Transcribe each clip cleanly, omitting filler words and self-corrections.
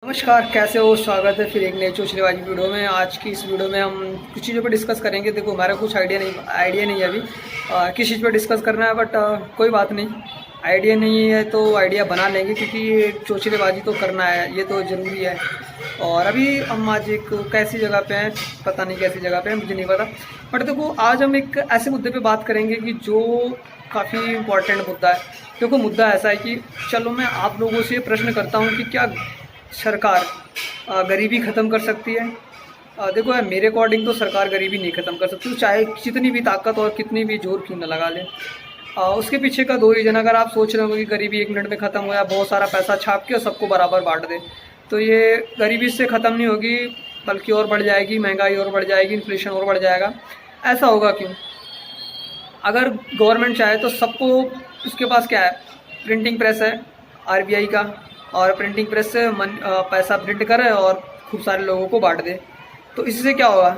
नमस्कार, कैसे हो? स्वागत है फिर एक नई चोचलेबाजी वीडियो में। आज की इस वीडियो में हम कुछ चीज़ों पर डिस्कस करेंगे। देखो, हमारा कुछ आइडिया नहीं है अभी किस चीज़ पर डिस्कस करना है, बट कोई बात नहीं। आइडिया नहीं है तो आइडिया बना लेंगे, क्योंकि ये चोचलेबाजी तो करना है, ये तो ज़रूरी है। और अभी हम आज एक कैसी जगह पे हैं, पता नहीं कैसी जगह पे हैं, मुझे नहीं पता। बट देखो, आज हम एक ऐसे मुद्दे पे बात करेंगे कि जो काफ़ी इम्पोर्टेंट मुद्दा है। देखो, मुद्दा ऐसा है कि चलो मैं आप लोगों से प्रश्न करता हूँ कि क्या सरकार गरीबी ख़त्म कर सकती है? देखो यार, मेरे अकॉर्डिंग तो सरकार गरीबी नहीं ख़त्म कर सकती, चाहे जितनी भी ताकत और कितनी भी जोर क्यों न लगा ले। उसके पीछे का दो रीज़न, अगर आप सोच रहे हो कि गरीबी एक मिनट में ख़त्म हो या बहुत सारा पैसा छाप के और सबको बराबर बांट दे, तो ये गरीबी से ख़त्म नहीं होगी, बल्कि और बढ़ जाएगी। महंगाई और बढ़ जाएगी, इन्फ्लेशन और बढ़ जाएगा। ऐसा होगा क्यों? अगर गवर्नमेंट चाहे तो सबको, उसके पास क्या है, प्रिंटिंग प्रेस है आरबीआई का, और प्रिंटिंग प्रेस से पैसा प्रिंट करे और खूब सारे लोगों को बांट दे। तो इससे क्या होगा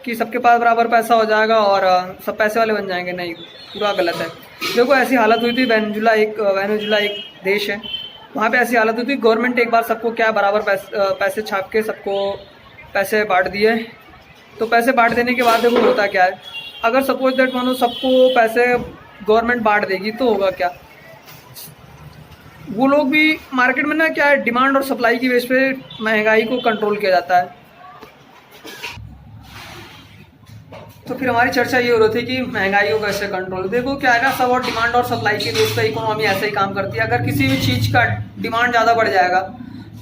कि सबके पास बराबर पैसा हो जाएगा और सब पैसे वाले बन जाएंगे? नहीं, पूरा गलत है। देखो, ऐसी हालत हुई थी, वेनेजुला एक देश है, वहाँ पे ऐसी हालत हुई थी। गवर्नमेंट एक बार सबको क्या बराबर पैसे छाप के सबको पैसे बांट दिए। तो पैसे बांट देने के बाद देखो होता क्या है, अगर सपोज दैट मानो सबको पैसे गवर्नमेंट बांट देगी तो होगा क्या, वो लोग भी मार्केट में ना, क्या है, डिमांड और सप्लाई की बेस पे महंगाई को कंट्रोल किया जाता है। तो फिर हमारी चर्चा ये हो रही थी कि महंगाई को कैसे कंट्रोल। देखो क्या है ना, सब और डिमांड और सप्लाई के बेस पे इकोनॉमी ऐसे ही काम करती है। अगर किसी भी चीज़ का डिमांड ज़्यादा बढ़ जाएगा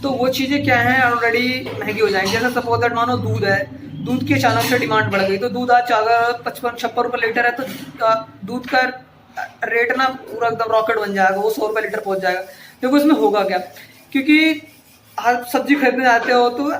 तो वो चीज़ें क्या हैं, ऑलरेडी महंगी हो जाएंगी। जैसे सपोज दैट मानो दूध है, दूध की अचानक से डिमांड बढ़ गई, तो दूध आज अगर 55-56 रुपये लीटर है, तो दूध का रेट ना पूरा एकदम रॉकेट बन जाएगा, वो 100 रुपये लीटर पहुंच जाएगा। देखो इसमें होगा क्या, क्योंकि हर सब्जी खरीदने जाते हो तो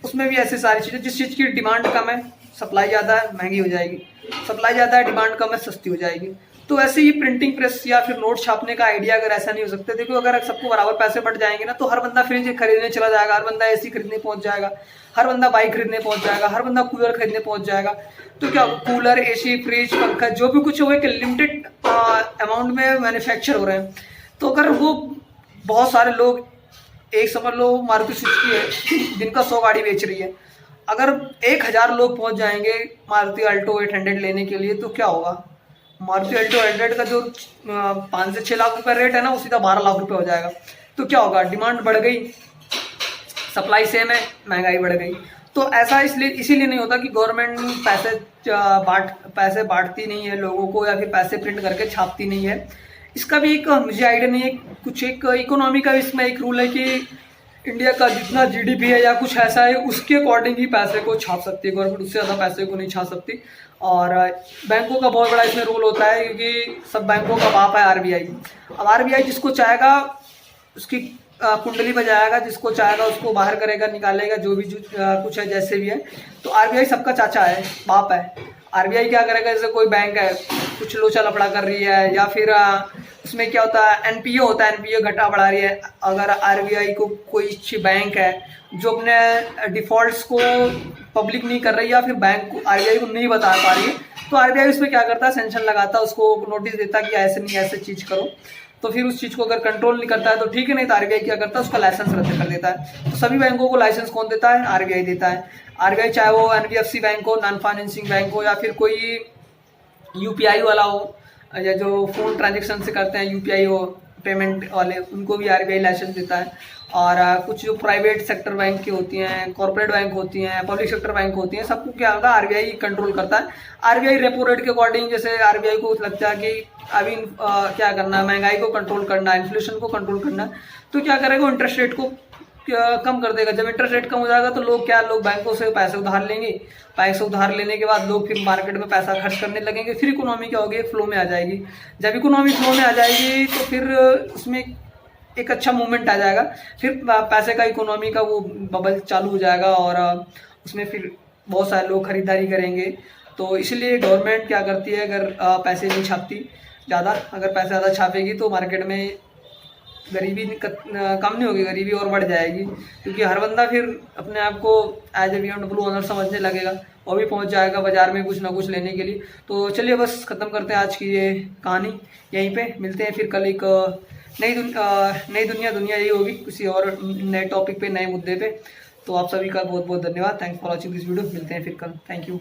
उसमें भी ऐसी सारी चीज़ें, जिस चीज़ की डिमांड कम है सप्लाई ज़्यादा है महंगी हो जाएगी, सप्लाई ज़्यादा है डिमांड कम है सस्ती हो जाएगी। तो ऐसे ही प्रिंटिंग प्रेस या फिर नोट छापने का आइडिया अगर ऐसा नहीं हो सकता। देखो, अगर सबको बराबर पैसे बढ़ जाएंगे ना, तो हर बंदा फ्रिज खरीदने चला जाएगा, हर बंदा एसी खरीदने पहुंच जाएगा, हर बंदा बाइक खरीदने पहुंच जाएगा, हर बंदा कूलर खरीदने पहुंच जाएगा। तो क्या कूलर, एसी, फ्रिज, पंखा जो भी कुछ हो, एक लिमिटेड अमाउंट में मैन्युफैक्चर हो रहे हैं। तो अगर वो बहुत सारे लोग, एक समझ लो मारुति सुजुकी है, दिन का 100 गाड़ी बेच रही है, अगर 1000 लोग पहुंच जाएंगे मारुति अल्टो 800 लेने के लिए, तो क्या होगा, मारुति अल्टो 800 का जो 5 से 6 लाख रुपए रेट है ना, वो सीधा 12 लाख रुपए हो जाएगा। तो क्या होगा, डिमांड बढ़ गई, सप्लाई सेम है, महंगाई बढ़ गई। तो ऐसा इसीलिए नहीं होता कि गवर्नमेंट पैसे बांटती नहीं है लोगों को, या फिर पैसे प्रिंट करके छापती नहीं है। इसका भी एक मुझे आइडिया नहीं है, कुछ एक इकोनॉमी का इसमें एक रूल है कि इंडिया का जितना जीडीपी है या कुछ ऐसा है, उसके अकॉर्डिंग ही पैसे को छाप सकती है गवर्नमेंट, उससे ज़्यादा पैसे को नहीं छाप सकती। और बैंकों का बहुत बड़ा इसमें रोल होता है, क्योंकि सब बैंकों का बाप है आरबीआई। अब आरबीआई जिसको चाहेगा उसकी कुंडली बजाएगा, जिसको चाहेगा उसको बाहर करेगा, निकालेगा, जो भी कुछ है जैसे भी है। तो आरबीआई सबका चाचा है, बाप है। आरबीआई क्या करेगा, जैसे कोई बैंक है कुछ लोचा लफड़ा कर रही है, या फिर उसमें क्या होता है, एनपीओ होता है, एनपीओ घटा बढ़ा रही है। अगर आरबीआई को कोई अच्छी बैंक है जो अपने डिफॉल्ट्स को पब्लिक नहीं कर रही, या फिर बैंक को, आरबीआई को नहीं बता पा रही है, तो आरबीआई उसमें क्या करता है, सेंक्शन लगाता है, उसको नोटिस देता है कि ऐसे नहीं ऐसे चीज करो। तो फिर उस चीज को अगर कंट्रोल नहीं करता है तो ठीक है, नहीं तो आरबीआई क्या करता है, उसका लाइसेंस रद्द कर देता है। तो सभी बैंकों को लाइसेंस कौन देता है, आरबीआई देता है। आरबीआई चाहे वो एनबीएफसी बैंक हो, नॉन फाइनेंसिंग बैंक हो, या फिर कोई यूपीआई वाला हो, या जो फोन ट्रांजेक्शन से करते हैं यूपीआई हो, पेमेंट वाले, उनको भी आरबीआई लाइसेंस देता है। और कुछ जो प्राइवेट सेक्टर बैंक की होती हैं, कॉर्पोरेट बैंक होती हैं, पब्लिक सेक्टर बैंक होती हैं, सबको क्या होता है, आरबीआई कंट्रोल करता है। आरबीआई रेपो रेट के अकॉर्डिंग, जैसे आरबीआई को लगता है कि अभी क्या करना है, महंगाई को कंट्रोल करना है, इन्फ्लेशन को कंट्रोल करना है, तो क्या करेगा, इंटरेस्ट रेट को कम कर देगा। जब इंटरेस्ट रेट कम हो जाएगा तो लोग बैंकों से पैसे उधार लेंगे, पैसे उधार लेने के बाद लोग फिर मार्केट में पैसा खर्च करने लगेंगे, फिर इकोनॉमी क्या होगी, फ्लो में आ जाएगी। जब इकोनॉमी फ्लो में आ जाएगी तो फिर उसमें एक अच्छा मूवमेंट आ जाएगा, फिर पैसे का, इकोनॉमी का वो बबल चालू हो जाएगा, और उसमें फिर बहुत सारे लोग खरीदारी करेंगे। तो इसलिए गवर्नमेंट क्या करती है, अगर पैसे नहीं छापती ज़्यादा, अगर पैसे ज़्यादा छापेगी तो मार्केट में गरीबी कम नहीं होगी, गरीबी और बढ़ जाएगी, क्योंकि हर बंदा फिर अपने आप को as a beyond blue honour समझने लगेगा, और भी पहुंच जाएगा बाजार में कुछ ना कुछ लेने के लिए। तो चलिए बस ख़त्म करते हैं आज की ये कहानी यहीं पे, मिलते हैं फिर कल एक नई दुनिया यही होगी, किसी और नए टॉपिक पे, नए मुद्दे पे। तो आप सभी का बहुत बहुत धन्यवाद। Thanks for watching this video. मिलते हैं फिर कल। Thank you.